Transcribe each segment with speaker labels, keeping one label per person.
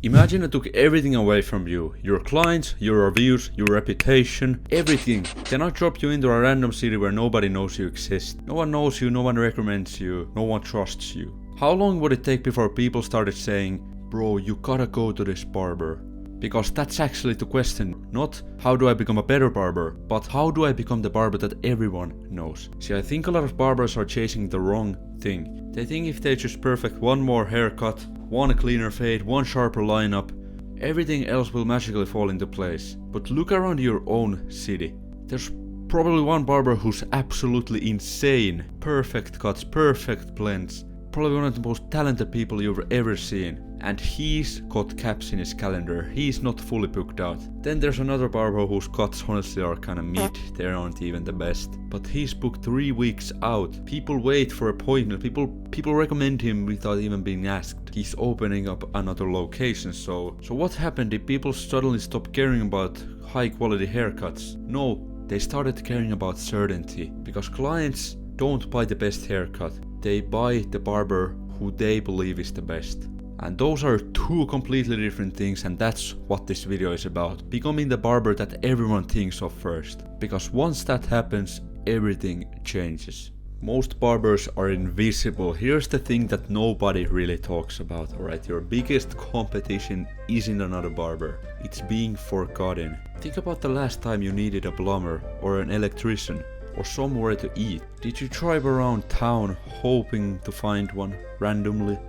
Speaker 1: Imagine I took everything away from you. Your clients, your reviews, your reputation, everything. Then I drop you into a random city where nobody knows you exist. No one knows you, no one recommends you, no one trusts you. How long would it take before people started saying, bro, you gotta go to this barber? Because that's actually the question. Not how do I become a better barber, but how do I become the barber that everyone knows? See, I think a lot of barbers are chasing the wrong thing. They think if they just perfect one more haircut, one cleaner fade, one sharper lineup, everything else will magically fall into place. But look around your own city. There's probably one barber who's absolutely insane. Perfect cuts, perfect blends. Probably one of the most talented people you've ever seen. And he's got caps in his calendar. He's not fully booked out. Then there's another barber whose cuts honestly are kinda mid. They aren't even the best. But he's booked 3 weeks out. People wait for appointment. People recommend him without even being asked. He's opening up another location. So what happened? Did people suddenly stop caring about high quality haircuts? No, they started caring about certainty. Because clients don't buy the best haircut. They buy the barber who they believe is the best. And those are two completely different things, and that's what this video is about. Becoming the barber that everyone thinks of first. Because once that happens, everything changes. Most barbers are invisible. Here's the thing that nobody really talks about, alright? Your biggest competition isn't another barber. It's being forgotten. Think about the last time you needed a plumber or an electrician or somewhere to eat. Did you drive around town hoping to find one randomly?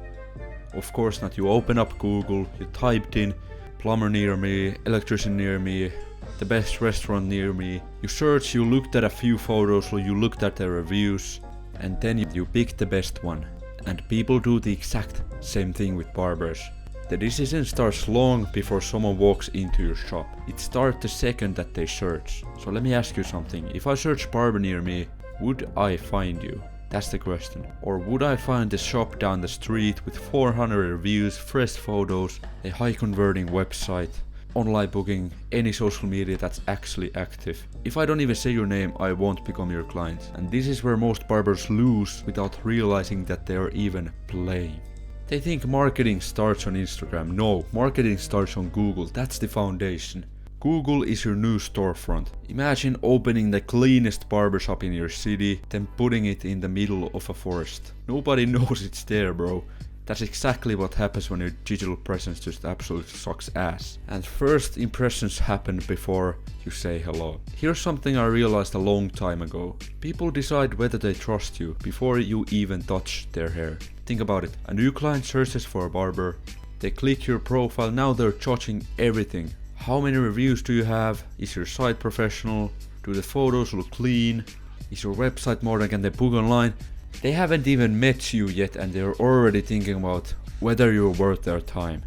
Speaker 1: Of course not. You open up Google, you typed in plumber near me, electrician near me, the best restaurant near me. You searched, you looked at a few photos, or you looked at the reviews, and then you picked the best one. And people do the exact same thing with barbers. The decision starts long before someone walks into your shop. It starts the second that they search. So let me ask you something. If I search barber near me, would I find you? That's the question. Or would I find the shop down the street with 400 reviews, fresh photos, a high converting website, online booking, any social media that's actually active? If I don't even say your name, I won't become your client. And this is where most barbers lose without realizing that they are even playing. They think marketing starts on Instagram. No, marketing starts on Google. That's the foundation. Google is your new storefront. Imagine opening the cleanest barbershop in your city, then putting it in the middle of a forest. Nobody knows it's there, bro. That's exactly what happens when your digital presence just absolutely sucks ass. And first impressions happen before you say hello. Here's something I realized a long time ago. People decide whether they trust you before you even touch their hair. Think about it. A new client searches for a barber. They click your profile. Now they're judging everything. How many reviews do you have? Is your site professional? Do the photos look clean? Is your website modern? Can they book online? They haven't even met you yet and they're already thinking about whether you're worth their time.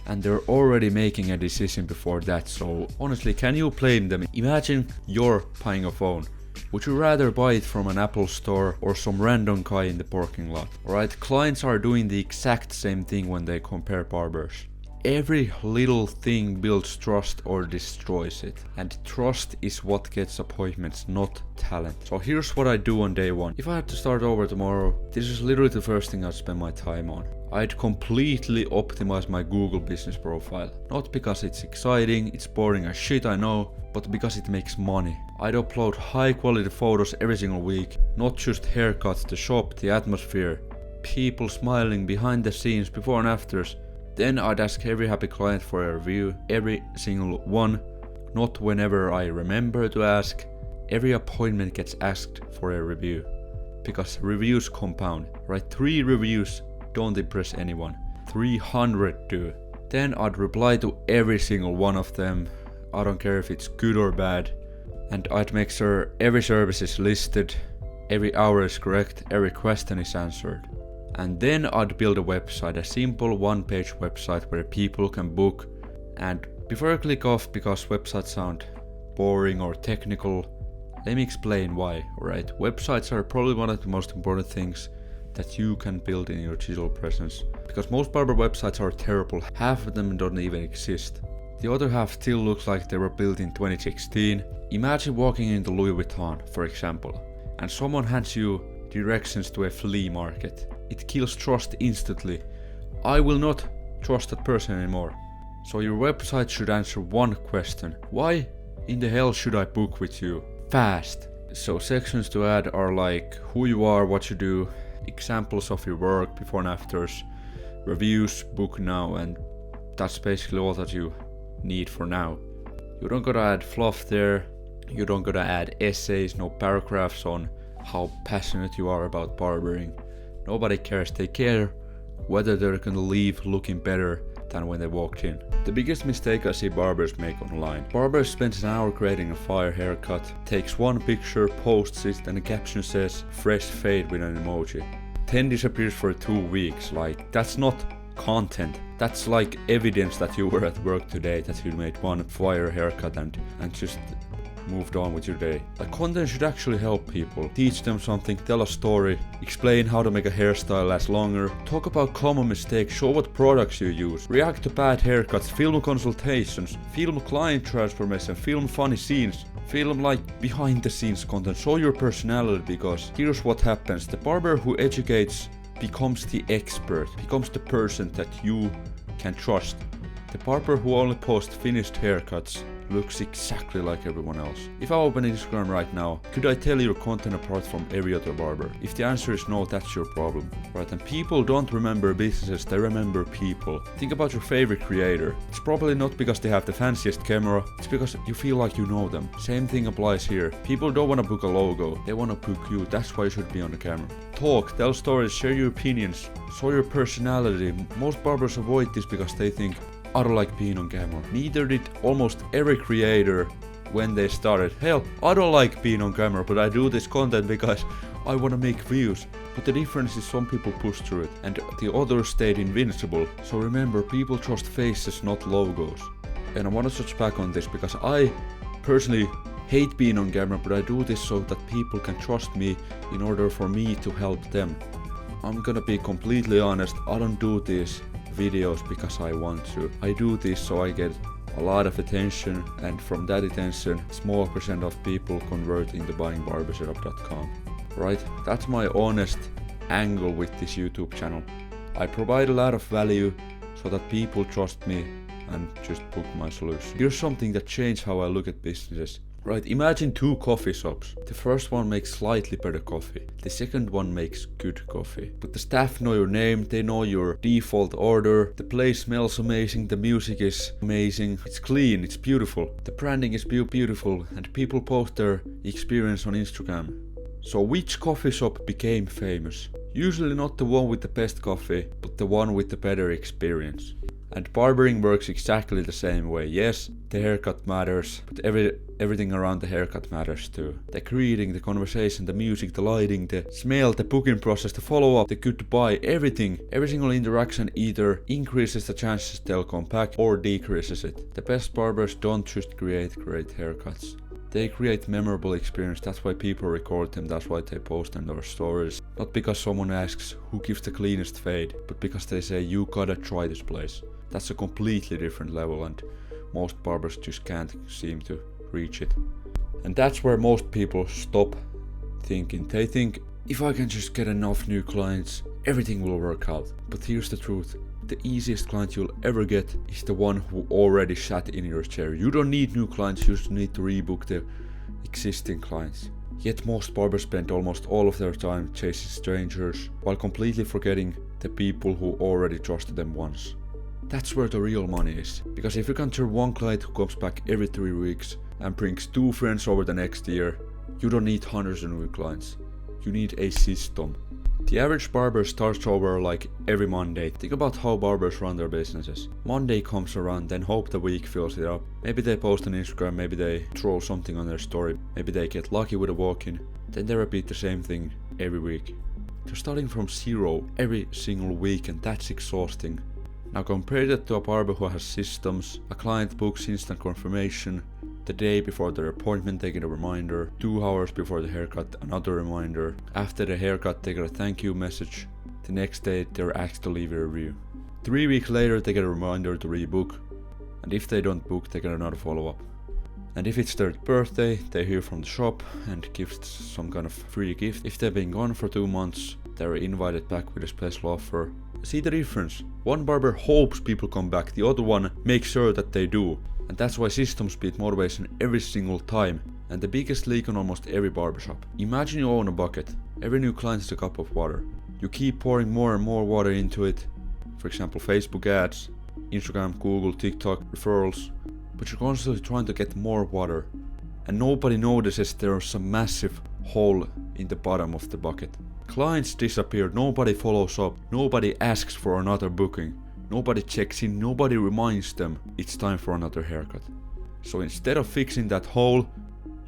Speaker 1: And they're already making a decision before that. So honestly, can you blame them? Imagine you're buying a phone. Would you rather buy it from an Apple store or some random guy in the parking lot? Alright, clients are doing the exact same thing when they compare barbers. Every little thing builds trust or destroys it. And trust is what gets appointments, not talent. So here's what I do on day one. If I had to start over tomorrow, this is literally the first thing I'd spend my time on. I'd completely optimize my Google business profile. Not because it's exciting, it's boring as shit, I know, but because it makes money. I'd upload high quality photos every single week. Not just haircuts, the shop, the atmosphere, people smiling behind the scenes, before and afters. Then I'd ask every happy client for a review, every single one, not whenever I remember to ask. Every appointment gets asked for a review, because reviews compound, right? 3 reviews don't impress anyone, 300 do. Then I'd reply to every single one of them, I don't care if it's good or bad, and I'd make sure every service is listed, every hour is correct, every question is answered. And then I'd build a website, a simple one-page website where people can book. And before I click off because websites sound boring or technical, let me explain why, alright? Websites are probably one of the most important things that you can build in your digital presence. Because most barber websites are terrible, half of them don't even exist. The other half still looks like they were built in 2016. Imagine walking into Louis Vuitton, for example, and someone hands you directions to a flea market. It kills trust instantly. I will not trust that person anymore. So your website should answer one question. Why in the hell should I book with you? Fast. So sections to add are like who you are, what you do, examples of your work, before and afters, reviews, book now, and that's basically all that you need for now. You don't gotta add fluff there, you don't gotta add essays, no paragraphs on how passionate you are about barbering. Nobody cares, they care whether they're gonna leave looking better than when they walked in. The biggest mistake I see barbers make online. Barber spends an hour creating a fire haircut, takes one picture, posts it, and the caption says fresh fade with an emoji. Then disappears for 2 weeks. Like, that's not content. That's like evidence that you were at work today, that you made one fire haircut and just moved on with your day. Like, content should actually help people. Teach them something, tell a story, explain how to make a hairstyle last longer, talk about common mistakes, show what products you use, react to bad haircuts, film consultations, film client transformation, film funny scenes, film like behind the scenes content, show your personality, because here's what happens. The barber who educates becomes the expert, becomes the person that you can trust. The barber who only posts finished haircuts looks exactly like everyone else. If I open Instagram right now, could I tell your content apart from every other barber? If the answer is no, that's your problem. Right, and people don't remember businesses, they remember people. Think about your favorite creator. It's probably not because they have the fanciest camera, it's because you feel like you know them. Same thing applies here. People don't want to book a logo, they want to book you, that's why you should be on the camera. Talk, tell stories, share your opinions, show your personality. Most barbers avoid this because they think, I don't like being on camera. Neither did almost every creator when they started. Hell, I don't like being on camera, but I do this content because I want to make views. But the difference is some people push through it and the others stayed invincible. So remember, people trust faces, not logos. And I want to touch back on this because I personally hate being on camera, but I do this so that people can trust me in order for me to help them. I'm gonna be completely honest, I don't do this videos because I want to. I do this so I get a lot of attention, and from that attention, small percent of people convert into buying barbershop.com. Right? That's my honest angle with this YouTube channel. I provide a lot of value so that people trust me and just book my solution. Here's something that changed how I look at businesses. Right, imagine 2 coffee shops. The first one makes slightly better coffee. The second one makes good coffee. But the staff know your name, they know your default order. The place smells amazing, the music is amazing. It's clean, it's beautiful. The branding is beautiful, and people post their experience on Instagram. So which coffee shop became famous? Usually not the one with the best coffee, but the one with the better experience. And barbering works exactly the same way. Yes, the haircut matters, but everything around the haircut matters too. The greeting, the conversation, the music, the lighting, the smell, the booking process, the follow-up, the goodbye, everything. Every single interaction either increases the chances they'll come back or decreases it. The best barbers don't just create great haircuts. They create memorable experience, that's why people record them, that's why they post them in their stories. Not because someone asks who gives the cleanest fade, but because they say you gotta try this place. That's a completely different level, and most barbers just can't seem to reach it. And that's where most people stop thinking. They think, if I can just get enough new clients, everything will work out. But here's the truth. The easiest client you'll ever get is the one who already sat in your chair. You don't need new clients, you just need to rebook the existing clients. Yet most barbers spend almost all of their time chasing strangers, while completely forgetting the people who already trusted them once. That's where the real money is. Because if you can turn one client who comes back every 3 weeks and brings 2 friends over the next year, you don't need hundreds of new clients. You need a system. The average barber starts over like every Monday. Think about how barbers run their businesses. Monday comes around, then hope the week fills it up. Maybe they post on Instagram, maybe they throw something on their story, maybe they get lucky with a walk-in. Then they repeat the same thing every week. They're starting from zero every single week, and that's exhausting. Now compare that to a barber who has systems. A client books instant confirmation. The day before their appointment they get a reminder. 2 hours before the haircut another reminder. After the haircut they get a thank you message. The next day they're asked to leave a review. 3 weeks later they get a reminder to rebook. And if they don't book they get another follow-up. And if it's their birthday they hear from the shop and give some kind of free gift. If they've been gone for 2 months they're invited back with a special offer. See the difference? One barber hopes people come back, the other one makes sure that they do. And that's why systems beat motivation every single time. And the biggest leak on almost every barbershop. Imagine you own a bucket. Every new client is a cup of water. You keep pouring more and more water into it. For example, Facebook ads, Instagram, Google, TikTok, referrals. But you're constantly trying to get more water. And nobody notices there's a massive hole in the bottom of the bucket. Clients disappear, nobody follows up, nobody asks for another booking, nobody checks in, nobody reminds them it's time for another haircut. So instead of fixing that hole,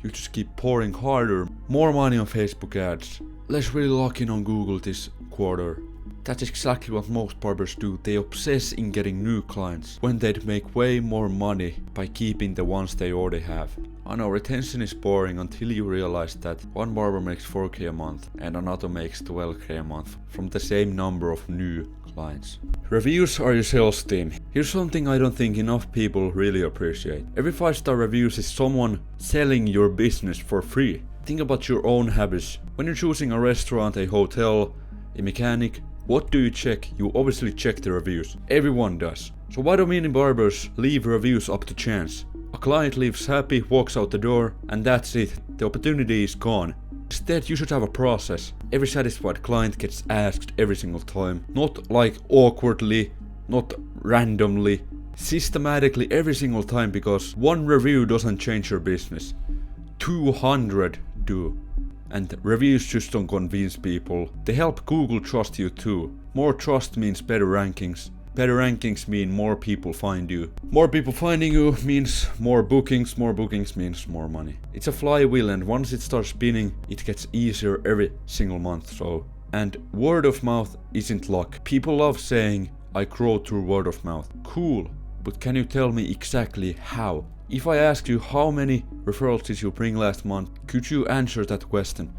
Speaker 1: you just keep pouring harder, more money on Facebook ads, less really locking on Google this quarter. That's exactly what most barbers do. They obsess in getting new clients when they'd make way more money by keeping the ones they already have. I know retention is boring until you realize that one barber makes 4k a month and another makes 12k a month from the same number of new clients. Reviews are your sales team. Here's something I don't think enough people really appreciate. Every 5-star reviews is someone selling your business for free. Think about your own habits. When you're choosing a restaurant, a hotel, a mechanic, what do you check? You obviously check the reviews. Everyone does. So why do many barbers leave reviews up to chance? A client leaves happy, walks out the door, and that's it. The opportunity is gone. Instead, you should have a process. Every satisfied client gets asked every single time. Not like awkwardly, not randomly. Systematically every single time, because one review doesn't change your business. 200 do. And reviews just don't convince people. They help Google trust you too. More trust means better rankings. Better rankings mean more people find you. More people finding you means more bookings means more money. It's a flywheel, and once it starts spinning, it gets easier every single month. And word of mouth isn't luck. People love saying, I grow through word of mouth. Cool, but can you tell me exactly how? If I asked you how many referrals did you bring last month, could you answer that question?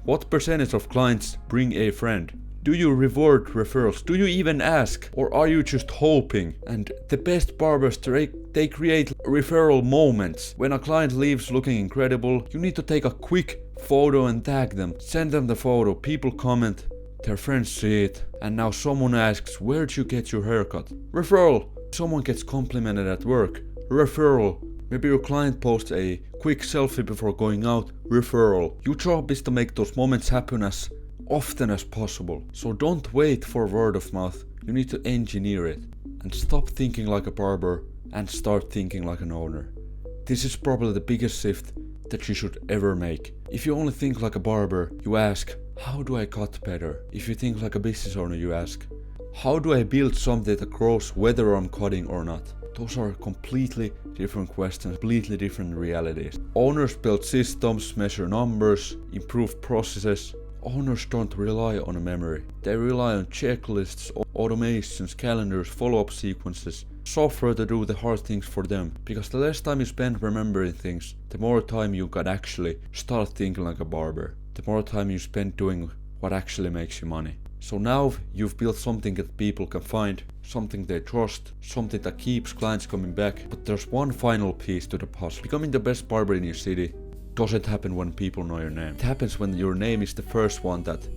Speaker 1: What percentage of clients bring a friend? Do you reward referrals? Do you even ask? Or are you just hoping? And the best barbers, they create referral moments. When a client leaves looking incredible, you need to take a quick photo and tag them. Send them the photo, people comment, their friends see it, and now someone asks, where'd you get your haircut? Referral. Someone gets complimented at work. Referral. Maybe your client posts a quick selfie before going out. Referral. Your job is to make those moments happen as often as possible. So don't wait for word of mouth. You need to engineer it. And stop thinking like a barber and start thinking like an owner. This is probably the biggest shift that you should ever make. If you only think like a barber, you ask, how do I cut better? If you think like a business owner, you ask, how do I build something that grows whether I'm cutting or not? Those are completely different questions, completely different realities. Owners build systems, measure numbers, improve processes. Owners don't rely on a memory. They rely on checklists, automations, calendars, follow-up sequences, software to do the hard things for them. Because the less time you spend remembering things, the more time you can actually start thinking like a barber. The more time you spend doing what actually makes you money. So now you've built something that people can find, something they trust, something that keeps clients coming back. But there's one final piece to the puzzle. Becoming the best barber in your city doesn't happen when people know your name. It happens when your name is the first one that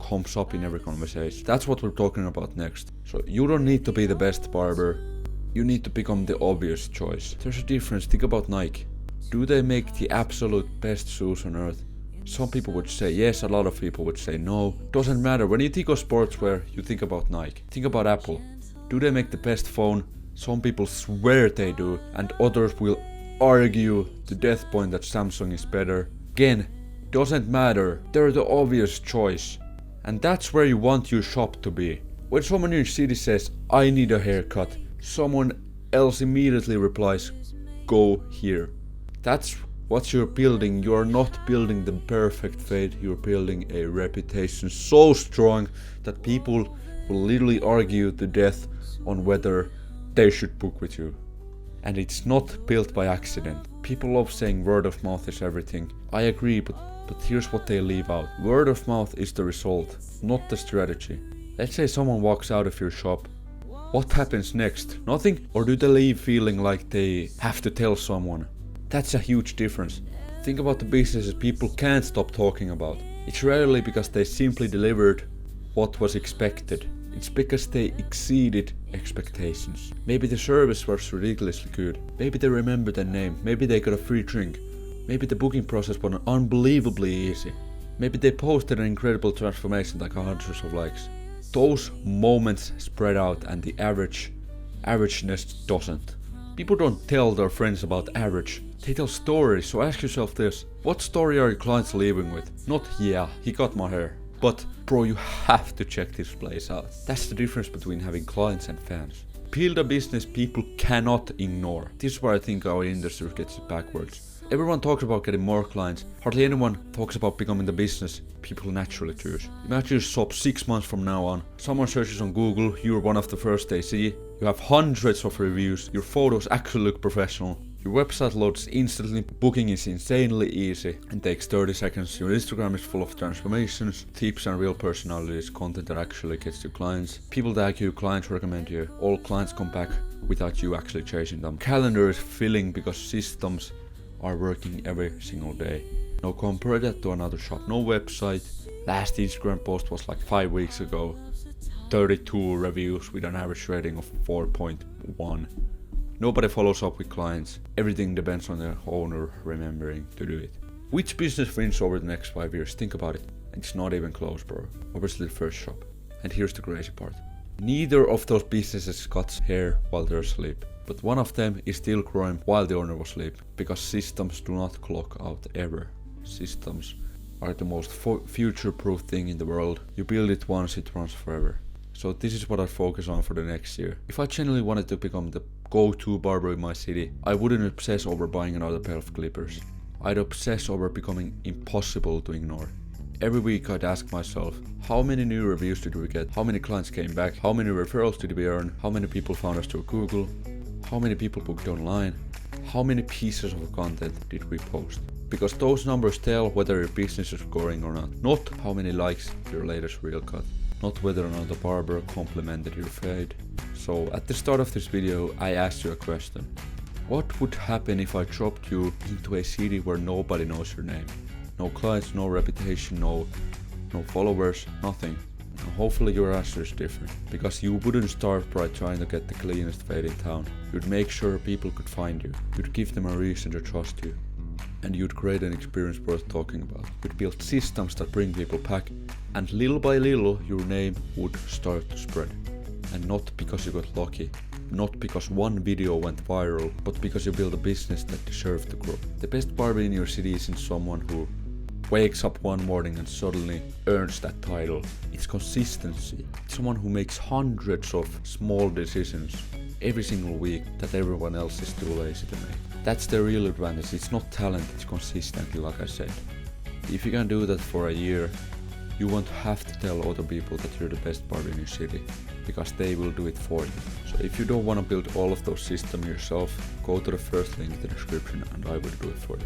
Speaker 1: comes up in every conversation. That's what we're talking about next. So you don't need to be the best barber. You need to become the obvious choice. There's a difference. Think about Nike. Do they make the absolute best shoes on earth? Some people would say yes, a lot of people would say no. Doesn't matter. When you think of sportswear, you think about Nike. Think about Apple. Do they make the best phone? Some people swear they do, and others will argue to death point that Samsung is better. Again, doesn't matter. They're the obvious choice. And that's where you want your shop to be. When someone in your city says, I need a haircut, someone else immediately replies, go here. That's what you're building. You're not building the perfect fade, you're building a reputation so strong that people will literally argue to death on whether they should book with you. And it's not built by accident. People love saying word of mouth is everything. I agree, but here's what they leave out. Word of mouth is the result, not the strategy. Let's say someone walks out of your shop. What happens next? Nothing? Or do they leave feeling like they have to tell someone? That's a huge difference. Think about the businesses people can't stop talking about. It's rarely because they simply delivered what was expected. It's because they exceeded expectations. Maybe the service was ridiculously good. Maybe they remembered the name. Maybe they got a free drink. Maybe the booking process was unbelievably easy. Maybe they posted an incredible transformation like hundreds of likes. Those moments spread out and the averageness doesn't. People don't tell their friends about average. They tell stories, so ask yourself this. What story are your clients leaving with? Not, yeah, he got my hair. But, bro, you have to check this place out. That's the difference between having clients and fans. Build a business people cannot ignore. This is where I think our industry gets it backwards. Everyone talks about getting more clients. Hardly anyone talks about becoming the business people naturally choose. Imagine your shop 6 months from now on. Someone searches on Google, you're one of the first they see. You have hundreds of reviews. Your photos actually look professional. Your website loads instantly, booking is insanely easy and takes 30 seconds. Your Instagram is full of transformations, tips and real personalities, content that actually gets to clients. People tag you, clients recommend you, all clients come back without you actually chasing them. Calendar is filling because systems are working every single day. Now compare that to another shop, no website. Last Instagram post was like 5 weeks ago. 32 reviews with an average rating of 4.1. Nobody follows up with clients. Everything depends on the owner remembering to do it. Which business wins over the next 5 years? Think about it. And it's not even close, bro. Obviously the first shop. And here's the crazy part. Neither of those businesses cuts hair while they're asleep. But one of them is still growing while the owner was asleep. Because systems do not clock out ever. Systems are the most future-proof thing in the world. You build it once, it runs forever. So this is what I focus on for the next year. If I genuinely wanted to become the go-to barber in my city, I wouldn't obsess over buying another pair of clippers. I'd obsess over becoming impossible to ignore. Every week I'd ask myself, how many new reviews did we get? How many clients came back? How many referrals did we earn? How many people found us through Google? How many people booked online? How many pieces of content did we post? Because those numbers tell whether your business is growing or not. Not how many likes your latest reel got. Not whether or not the barber complimented your fade. So at the start of this video I asked you a question. What would happen if I dropped you into a city where nobody knows your name? No clients, no reputation, no followers, nothing. And hopefully your answer is different. Because you wouldn't start by trying to get the cleanest fade in town. You'd make sure people could find you. You'd give them a reason to trust you. And you'd create an experience worth talking about. You'd build systems that bring people back, and little by little your name would start to spread. And not because you got lucky, not because one video went viral, but because you built a business that deserved to grow. The best barber in your city isn't someone who wakes up one morning and suddenly earns that title. It's consistency. It's someone who makes hundreds of small decisions every single week that everyone else is too lazy to make. That's the real advantage. It's not talent, it's consistency, like I said. If you can do that for a year, you won't have to tell other people that you're the best barber in your city, because they will do it for you. So if you don't want to build all of those systems yourself, go to the first link in the description and I will do it for you.